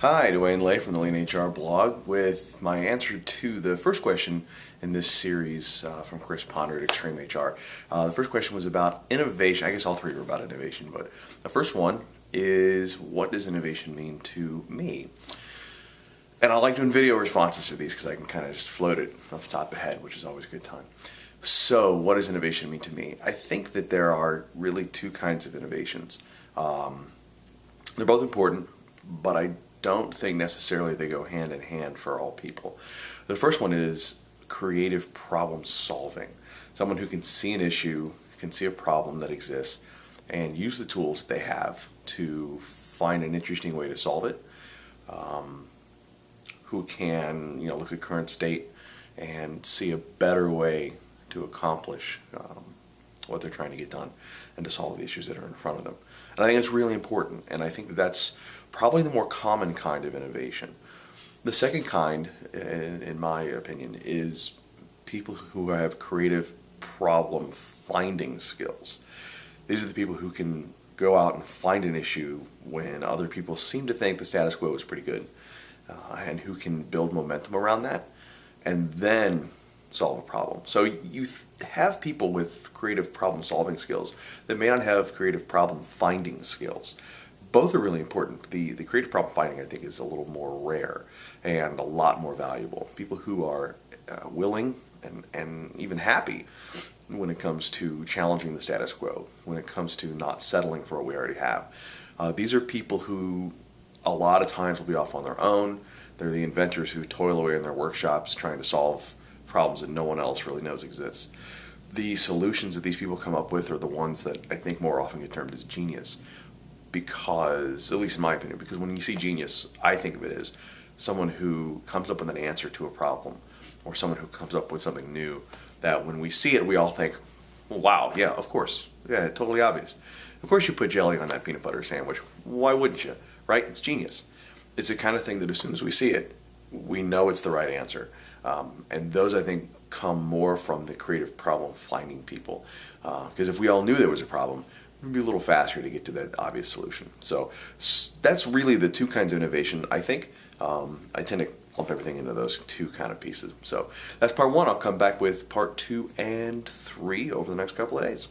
Hi, Dwayne Lay from the XtremeHR blog with my answer to the first question in this series from Chris Ponder at XtremeHR. The first question was about innovation. I guess all three were about innovation, but the first one is, what does innovation mean to me? And I like doing video responses to these because I can kind of just float it off the top of the head, which is always a good time. So what does innovation mean to me? I think that there are really two kinds of innovations. They're both important, but I don't think necessarily they go hand in hand for all people. The first one is creative problem solving. Someone who can see an issue, can see a problem that exists, and use the tools that they have to find an interesting way to solve it. Who can, look at current state and see a better way to accomplish what they're trying to get done and to solve the issues that are in front of them. And I think it's really important, and I think that that's probably the more common kind of innovation. The second kind, in my opinion, is people who have creative problem finding skills. These are the people who can go out and find an issue when other people seem to think the status quo is pretty good, and who can build momentum around that and then solve a problem. So you have people with creative problem solving skills that may not have creative problem finding skills. Both are really important. The creative problem finding, I think, is a little more rare and a lot more valuable. People who are willing and even happy when it comes to challenging the status quo, when it comes to not settling for what we already have. These are people who a lot of times will be off on their own. They're the inventors who toil away in their workshops trying to solve problems that no one else really knows exist. The solutions that these people come up with are the ones that I think more often get termed as genius, because, at least in my opinion, because when you see genius, I think of it as someone who comes up with an answer to a problem, or someone who comes up with something new that when we see it we all think, well, wow, yeah, of course, yeah, totally obvious. Of course you put jelly on that peanut butter sandwich. Why wouldn't you? Right? It's genius. It's the kind of thing that as soon as we see it, we know it's the right answer. And those, I think, come more from the creative problem finding people. Because if we all knew there was a problem, it would be a little faster to get to that obvious solution. So that's really the two kinds of innovation, I think. I tend to lump everything into those two kind of pieces. So that's part one. I'll come back with part 2 and 3 over the next couple of days.